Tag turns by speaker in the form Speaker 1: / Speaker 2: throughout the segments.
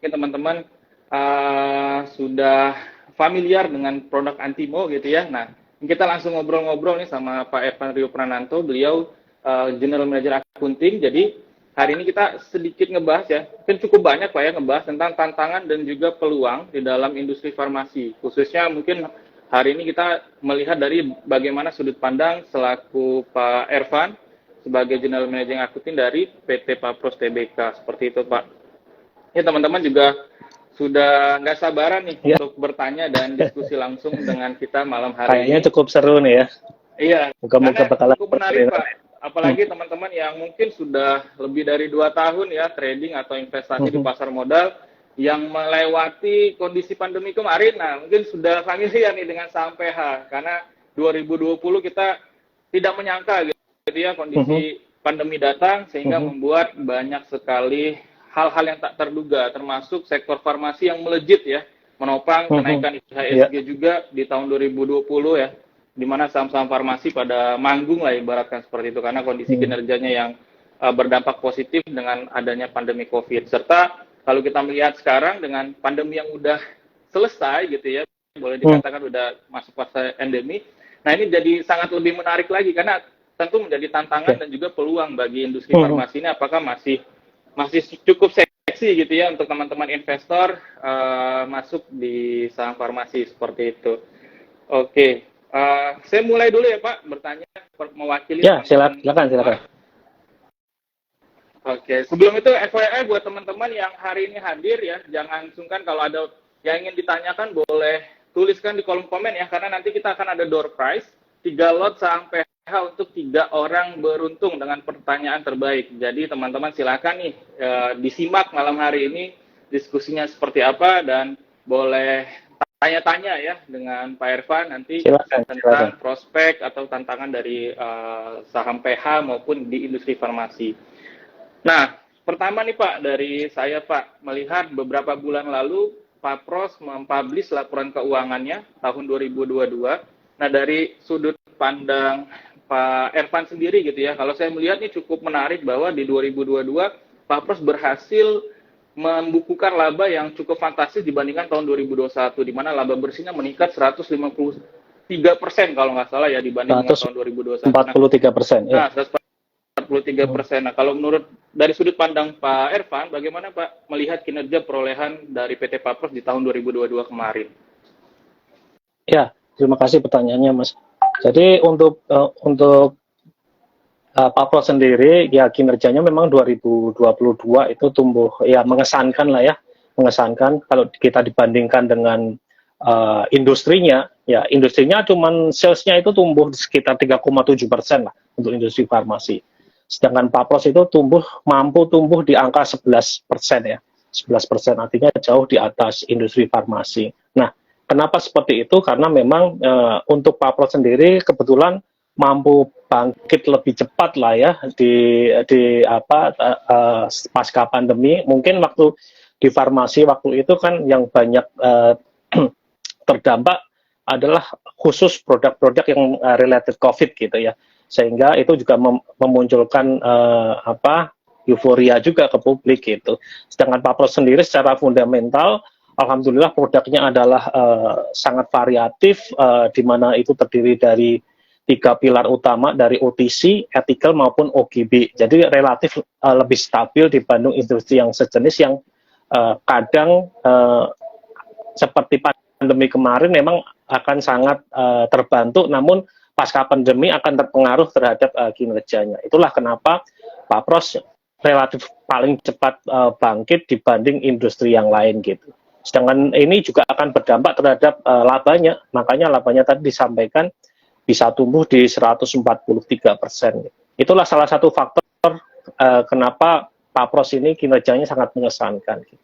Speaker 1: mungkin teman-teman sudah familiar dengan produk Antimo gitu ya. Nah, kita langsung ngobrol-ngobrol nih sama Pak Ervan Rio Prananto, beliau General Manager Akunting. Jadi hari ini kita sedikit ngebahas ya, mungkin cukup banyak Pak ya ngebahas tentang tantangan dan juga peluang di dalam industri farmasi. Khususnya mungkin hari ini kita melihat dari bagaimana sudut pandang selaku Pak Ervan sebagai General Manager Akunting dari PT Papros Tbk. Seperti itu Pak. Ya teman-teman juga sudah nggak sabaran nih
Speaker 2: ya,
Speaker 1: untuk bertanya dan diskusi langsung dengan kita malam hari
Speaker 2: kayaknya
Speaker 1: ini.
Speaker 2: cukup seru nih ya.
Speaker 1: Iya,
Speaker 2: Moga-moga
Speaker 1: karena
Speaker 2: bakalan
Speaker 1: cukup menarik Pak. Apalagi teman-teman yang mungkin sudah lebih dari 2 tahun ya trading atau investasi di pasar modal yang melewati kondisi pandemi kemarin. Nah, mungkin sudah familiar nih dengan saham PH karena 2020 kita tidak menyangka gitu ya kondisi pandemi datang sehingga membuat banyak sekali hal-hal yang tak terduga termasuk sektor farmasi yang melejit ya, menopang kenaikan IHSG juga di tahun 2020 ya, di mana saham-saham farmasi pada manggung lah ibaratkan seperti itu karena kondisi kinerjanya yang berdampak positif dengan adanya pandemi COVID. Serta kalau kita melihat sekarang dengan pandemi yang udah selesai gitu ya, boleh dikatakan udah masuk fase endemi. Nah ini jadi sangat lebih menarik lagi karena tentu menjadi tantangan dan juga peluang bagi industri farmasi ini apakah masih cukup seksi gitu ya untuk teman-teman investor masuk di saham farmasi seperti itu. Oke. Saya mulai dulu ya Pak bertanya mewakili.
Speaker 2: Ya, silakan.
Speaker 1: Oke, sebelum itu FYI buat teman-teman yang hari ini hadir ya, jangan sungkan kalau ada yang ingin ditanyakan boleh tuliskan di kolom komen ya, karena nanti kita akan ada door prize 3 lot saham PH untuk 3 orang beruntung dengan pertanyaan terbaik. Jadi teman-teman silakan nih disimak malam hari ini diskusinya seperti apa dan boleh tanya-tanya ya dengan Pak Ervan nanti tentang prospek atau tantangan dari saham PH maupun di industri farmasi. Nah, pertama nih Pak, dari saya Pak, melihat beberapa bulan lalu Pak Pros mempublish laporan keuangannya tahun 2022. Nah, dari sudut pandang Pak Ervan sendiri gitu ya, kalau saya melihat ini cukup menarik bahwa di 2022 Pak Pros berhasil membukukan laba yang cukup fantastis dibandingkan tahun 2021, di mana laba bersihnya meningkat 153% kalau nggak salah ya dibanding dengan tahun 2021.
Speaker 2: 43%.
Speaker 1: Nah, 43%. Nah, kalau menurut dari sudut pandang Pak Ervan, bagaimana Pak melihat kinerja perolehan dari PT Papros di tahun 2022 kemarin?
Speaker 2: Ya, terima kasih pertanyaannya, Mas. Jadi untuk Papros sendiri, ya kinerjanya memang 2022 itu tumbuh, ya mengesankan lah ya, mengesankan kalau kita dibandingkan dengan industrinya, ya industrinya cuman salesnya itu tumbuh sekitar 3,7% lah untuk industri farmasi. Sedangkan Papros itu mampu tumbuh di angka 11% ya. 11% artinya jauh di atas industri farmasi. Nah, kenapa seperti itu? Karena memang untuk Papros sendiri kebetulan mampu bangkit lebih cepat lah ya pasca pandemi. Mungkin waktu di farmasi waktu itu kan yang banyak terdampak adalah khusus produk-produk yang related COVID gitu ya. Sehingga itu juga memunculkan euforia juga ke publik gitu. Sedangkan Papros sendiri secara fundamental, alhamdulillah produknya adalah sangat variatif, di mana itu terdiri dari 3 pilar utama dari OTC, ethical maupun OGB. Jadi relatif lebih stabil dibanding industri yang sejenis yang kadang seperti pandemi kemarin memang akan sangat terbantu, namun pasca pandemi akan terpengaruh terhadap kinerjanya. Itulah kenapa Papros relatif paling cepat bangkit dibanding industri yang lain gitu. Sedangkan ini juga akan berdampak terhadap labanya, makanya labanya tadi disampaikan bisa tumbuh di 143%. Itulah salah satu faktor kenapa Papros ini kinerjanya sangat mengesankan. Gitu.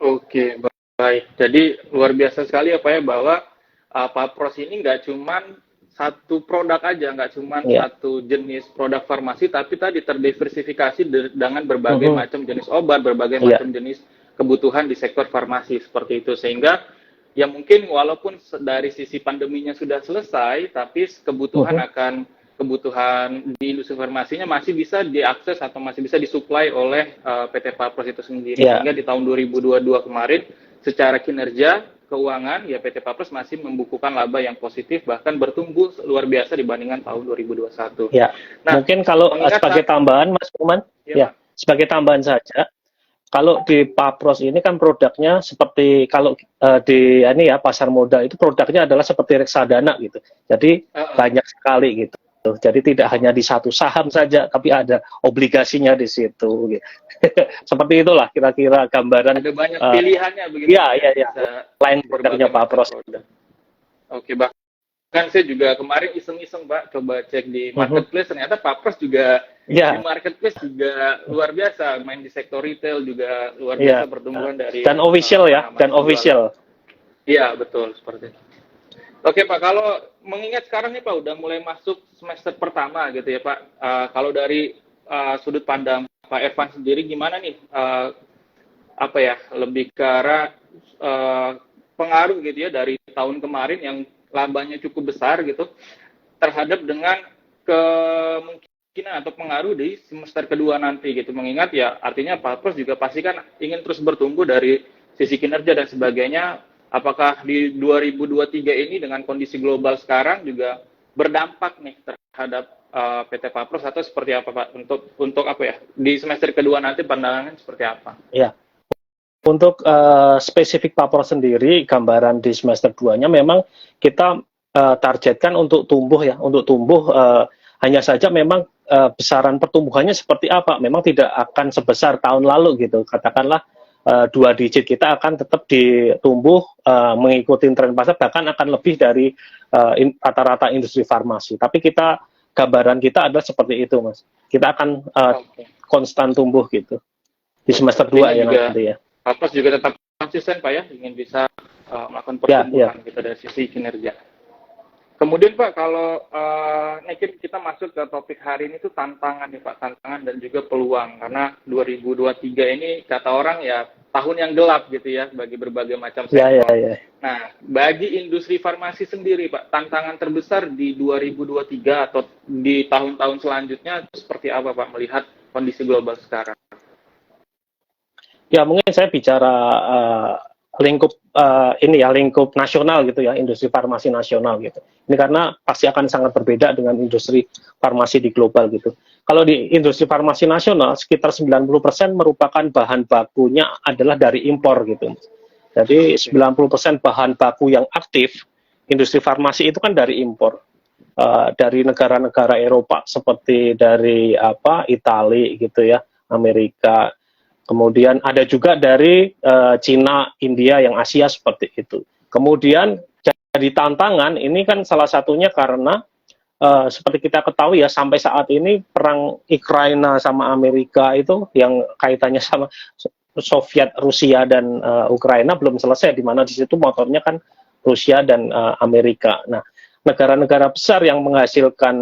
Speaker 1: Oke, baik. Jadi luar biasa sekali ya Pak ya bahwa Papros ini nggak cuman satu produk aja, nggak cuma satu jenis produk farmasi, tapi tadi terdiversifikasi dengan berbagai macam jenis obat, berbagai macam jenis kebutuhan di sektor farmasi seperti itu. Sehingga ya mungkin walaupun dari sisi pandeminya sudah selesai, tapi kebutuhan akan kebutuhan di industri farmasinya masih bisa diakses atau masih bisa disuplai oleh PT Papros itu sendiri. Sehingga di tahun 2022 kemarin secara kinerja keuangan ya PT Papros masih membukukan laba yang positif, bahkan bertumbuh luar biasa dibandingkan tahun 2021.
Speaker 2: Ya, nah, mungkin kalau sebagai tambahan Mas Firman, ya sebagai tambahan saja, kalau di Papros ini kan produknya seperti kalau di ini ya pasar modal itu produknya adalah seperti reksadana gitu. Jadi banyak sekali gitu. Jadi tidak hanya di satu saham saja, tapi ada obligasinya di situ. Gitu. Seperti itulah kira-kira gambaran.
Speaker 1: Ada banyak pilihannya begitu.
Speaker 2: Iya. Lain produknya Papros.
Speaker 1: Oke, bahkan saya juga kemarin iseng-iseng Pak, coba cek di marketplace, ternyata Papros juga di marketplace juga luar biasa, main di sektor retail juga luar biasa pertumbuhan dari
Speaker 2: dan official dan official.
Speaker 1: Iya, betul seperti itu. Oke Pak, kalau mengingat sekarang nih Pak udah mulai masuk semester pertama gitu ya Pak. Kalau dari sudut pandang Pak Ervan sendiri gimana nih lebih ke arah pengaruh gitu ya dari tahun kemarin yang labanya cukup besar gitu terhadap dengan kemungkinan atau pengaruh di semester kedua nanti gitu, mengingat ya artinya Papros juga pasti kan ingin terus bertumbuh dari sisi kinerja dan sebagainya. Apakah di 2023 ini dengan kondisi global sekarang juga berdampak nih terhadap PT Papros atau seperti apa Pak untuk di semester kedua nanti pandangannya seperti apa?
Speaker 2: Ya. Untuk spesifik Papros sendiri, gambaran di semester 2-nya memang kita targetkan untuk tumbuh ya, hanya saja memang besaran pertumbuhannya seperti apa, memang tidak akan sebesar tahun lalu gitu, katakanlah 2 digit kita akan tetap ditumbuh mengikuti tren pasar, bahkan akan lebih dari rata-rata industri farmasi, tapi gambaran kita adalah seperti itu Mas, kita akan konstan tumbuh gitu di semester 2 ya nanti ya.
Speaker 1: Papros juga tetap konsisten Pak ya, ingin bisa melakukan pertumbuhan gitu dari sisi kinerja. Kemudian Pak, kalau kita masuk ke topik hari ini tuh tantangan nih Pak, tantangan dan juga peluang, karena 2023 ini kata orang ya tahun yang gelap gitu ya bagi berbagai macam sektor. Nah, bagi industri farmasi sendiri Pak, tantangan terbesar di 2023 atau di tahun-tahun selanjutnya seperti apa Pak melihat kondisi global sekarang?
Speaker 2: Ya mungkin saya bicara lingkup nasional gitu ya, industri farmasi nasional gitu. Ini karena pasti akan sangat berbeda dengan industri farmasi di global gitu. Kalau di industri farmasi nasional sekitar 90% merupakan bahan bakunya adalah dari impor gitu. Jadi 90% bahan baku yang aktif industri farmasi itu kan dari impor. Dari negara-negara Eropa seperti dari Italia gitu ya, Amerika. Kemudian ada juga dari Cina, India, yang Asia seperti itu. Kemudian jadi tantangan ini kan salah satunya karena seperti kita ketahui ya sampai saat ini perang Ukraina sama Amerika itu yang kaitannya sama Soviet, Rusia dan Ukraina belum selesai, di mana di situ motornya kan Rusia dan Amerika. Nah, negara-negara besar yang menghasilkan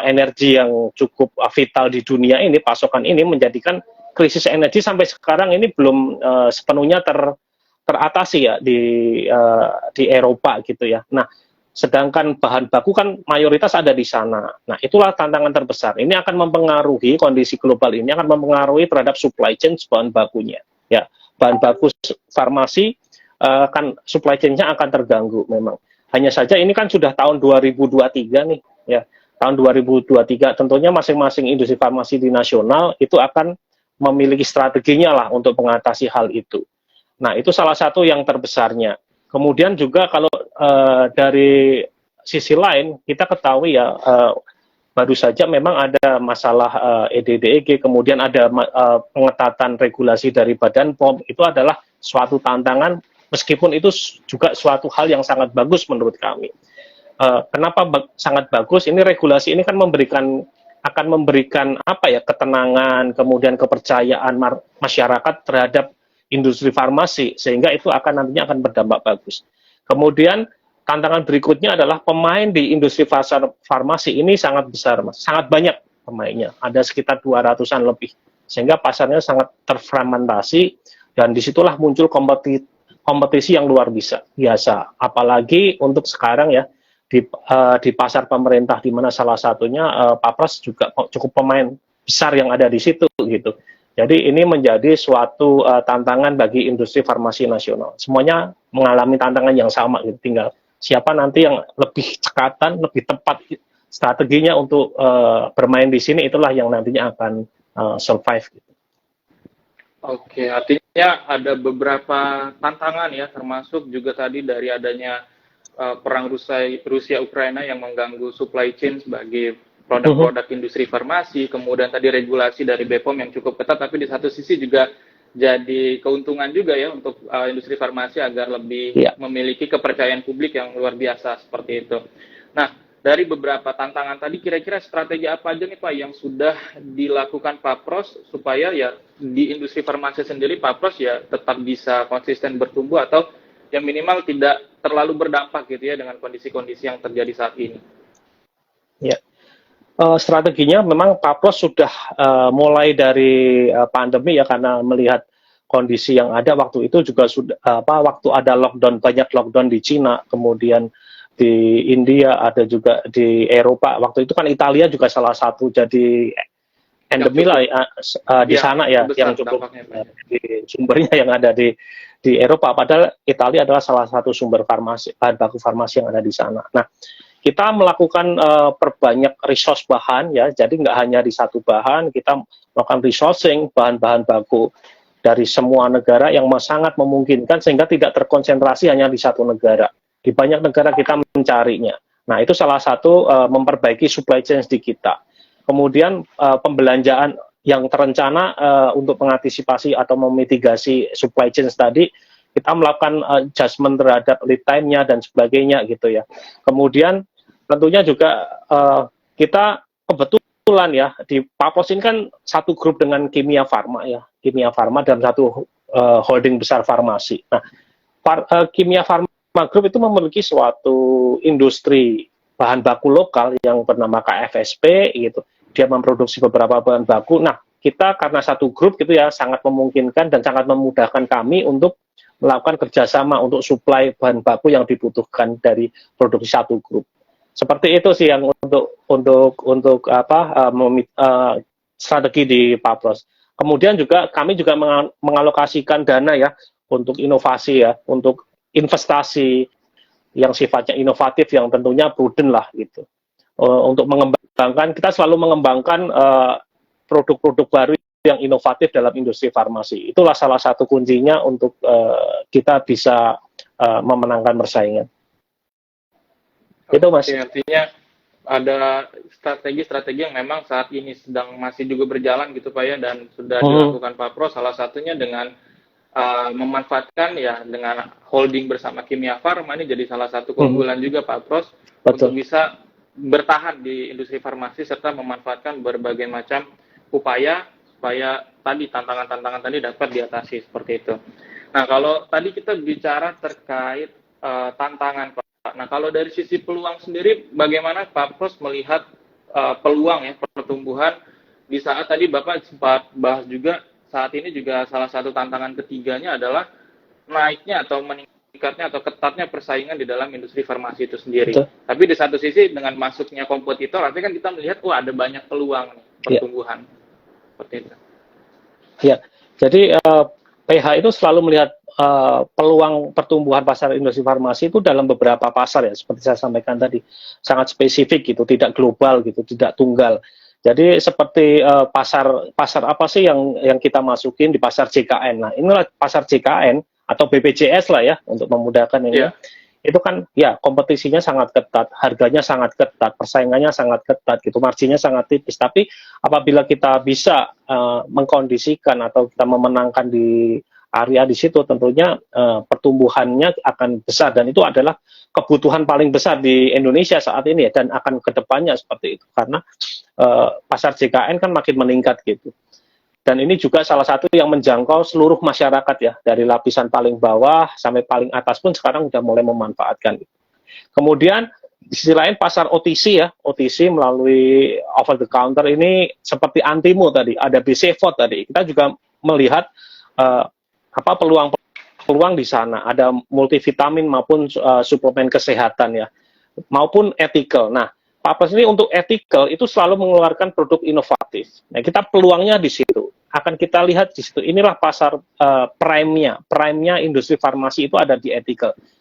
Speaker 2: energi yang cukup vital di dunia ini, pasokan ini menjadikan krisis energi sampai sekarang ini belum sepenuhnya teratasi ya di Eropa gitu ya. Nah, sedangkan bahan baku kan mayoritas ada di sana. Nah, itulah tantangan terbesar. Ini akan mempengaruhi kondisi global ini, akan mempengaruhi terhadap supply chain bahan bakunya. Ya, bahan baku farmasi kan supply chain-nya akan terganggu memang. Hanya saja ini kan sudah tahun 2023 nih, ya. Tahun 2023 tentunya masing-masing industri farmasi di nasional itu akan memiliki strateginya lah untuk mengatasi hal itu. Nah, itu salah satu yang terbesarnya. Kemudian juga kalau dari sisi lain, kita ketahui ya, baru saja memang ada masalah EDDEG, kemudian ada pengetatan regulasi dari Badan POM, itu adalah suatu tantangan, meskipun itu juga suatu hal yang sangat bagus menurut kami. Kenapa sangat bagus? Ini regulasi ini kan akan memberikan ketenangan, kemudian kepercayaan masyarakat terhadap industri farmasi, sehingga itu nantinya akan berdampak bagus. Kemudian tantangan berikutnya adalah pemain di industri farmasi ini sangat besar, Mas. Sangat banyak pemainnya, ada sekitar 200-an lebih, sehingga pasarnya sangat terfragmentasi, dan disitulah muncul kompetisi yang luar biasa. Apalagi untuk sekarang ya, di pasar pemerintah, di mana salah satunya Papres juga cukup pemain besar yang ada di situ gitu. Jadi ini menjadi suatu tantangan bagi industri farmasi nasional. Semuanya mengalami tantangan yang sama gitu. Tinggal siapa nanti yang lebih cekatan, lebih tepat strateginya untuk bermain di sini, itulah yang nantinya akan survive gitu.
Speaker 1: Oke, artinya ada beberapa tantangan ya, termasuk juga tadi dari adanya perang Rusia Ukraina yang mengganggu supply chain sebagai produk-produk industri farmasi, kemudian tadi regulasi dari BPOM yang cukup ketat, tapi di satu sisi juga jadi keuntungan juga ya untuk industri farmasi agar lebih memiliki kepercayaan publik yang luar biasa seperti itu. Nah, dari beberapa tantangan tadi, kira-kira strategi apa aja nih Pak yang sudah dilakukan Papros supaya ya di industri farmasi sendiri Papros ya tetap bisa konsisten bertumbuh atau yang minimal tidak terlalu berdampak gitu ya dengan kondisi-kondisi yang terjadi saat ini?
Speaker 2: Ya, strateginya memang Papros sudah mulai dari pandemi ya, karena melihat kondisi yang ada waktu itu juga sudah waktu ada lockdown, banyak lockdown di Cina, kemudian di India, ada juga di Eropa. Waktu itu kan Italia juga salah satu jadi endemi lah di sana ya, yang cukup di sumbernya yang ada di Eropa. Padahal Italia adalah salah satu sumber farmasi, bahan baku farmasi yang ada di sana. Nah, kita melakukan perbanyak resource bahan ya, jadi nggak hanya di satu bahan, kita melakukan resourcing bahan-bahan baku dari semua negara yang sangat memungkinkan sehingga tidak terkonsentrasi hanya di satu negara. Di banyak negara kita mencarinya. Nah, itu salah satu memperbaiki supply chain di kita. Kemudian pembelanjaan yang terencana untuk mengantisipasi atau memitigasi supply chain tadi, kita melakukan adjustment terhadap lead time-nya dan sebagainya gitu ya. Kemudian tentunya juga kita kebetulan ya di Papros ini kan satu grup dengan Kimia Farma ya, Kimia Farma dan satu holding besar farmasi. Nah, Kimia Farma Group itu memiliki suatu industri bahan baku lokal yang bernama KFSP gitu. Dia memproduksi beberapa bahan baku. Nah, kita karena satu grup gitu ya sangat memungkinkan dan sangat memudahkan kami untuk melakukan kerjasama untuk suplai bahan baku yang dibutuhkan dari produksi satu grup. Seperti itu sih yang untuk strategi di Papros. Kemudian juga kami juga mengalokasikan dana ya untuk inovasi ya, untuk investasi yang sifatnya inovatif yang tentunya prudent lah gitu. Untuk mengembangkan, kita selalu mengembangkan produk-produk baru yang inovatif dalam industri farmasi. Itulah salah satu kuncinya untuk kita bisa memenangkan persaingan. Itu Mas.
Speaker 1: Artinya ada strategi-strategi yang memang saat ini masih juga berjalan gitu Pak ya, dan sudah dilakukan Papros, salah satunya dengan memanfaatkan ya dengan holding bersama Kimia Farma ini jadi salah satu keunggulan juga Papros untuk bisa bertahan di industri farmasi serta memanfaatkan berbagai macam upaya supaya tadi tantangan-tantangan tadi dapat diatasi seperti itu. Nah, kalau tadi kita bicara terkait tantangan Pak. Nah, kalau dari sisi peluang sendiri bagaimana Papros melihat peluang ya pertumbuhan di saat tadi Bapak sempat bahas juga saat ini juga salah satu tantangan ketiganya adalah naiknya atau meningkatnya atau ketatnya persaingan di dalam industri farmasi itu sendiri. Betul. Tapi di satu sisi dengan masuknya kompetitor, artinya kan kita melihat ada banyak peluang pertumbuhan. Seperti itu.
Speaker 2: Ya, jadi PH itu selalu melihat peluang pertumbuhan pasar industri farmasi itu dalam beberapa pasar ya, seperti saya sampaikan tadi, sangat spesifik gitu, tidak global gitu, tidak tunggal. Jadi seperti pasar apa sih yang kita masukin di pasar JKN. Nah, inilah pasar JKN atau BPJS lah ya untuk memudahkan ini. Yeah. Itu kan ya kompetisinya sangat ketat, harganya sangat ketat, persaingannya sangat ketat gitu, marginnya sangat tipis. Tapi apabila kita bisa mengkondisikan atau kita memenangkan di area di situ, tentunya pertumbuhannya akan besar dan itu adalah kebutuhan paling besar di Indonesia saat ini ya, dan akan kedepannya seperti itu karena pasar JKN kan makin meningkat gitu. Dan ini juga salah satu yang menjangkau seluruh masyarakat ya, dari lapisan paling bawah sampai paling atas pun sekarang sudah mulai memanfaatkan. Kemudian di sisi lain pasar OTC ya, OTC melalui over the counter ini seperti Antimo tadi, ada BC Food tadi. Kita juga melihat peluang di sana, ada multivitamin maupun suplemen kesehatan ya. maupun ethical. Nah, Papas ini untuk ethical itu selalu mengeluarkan produk inovatif. Nah, kita peluangnya di situ. Akan kita lihat di situ. Inilah pasar prime-nya industri farmasi itu ada di ethical.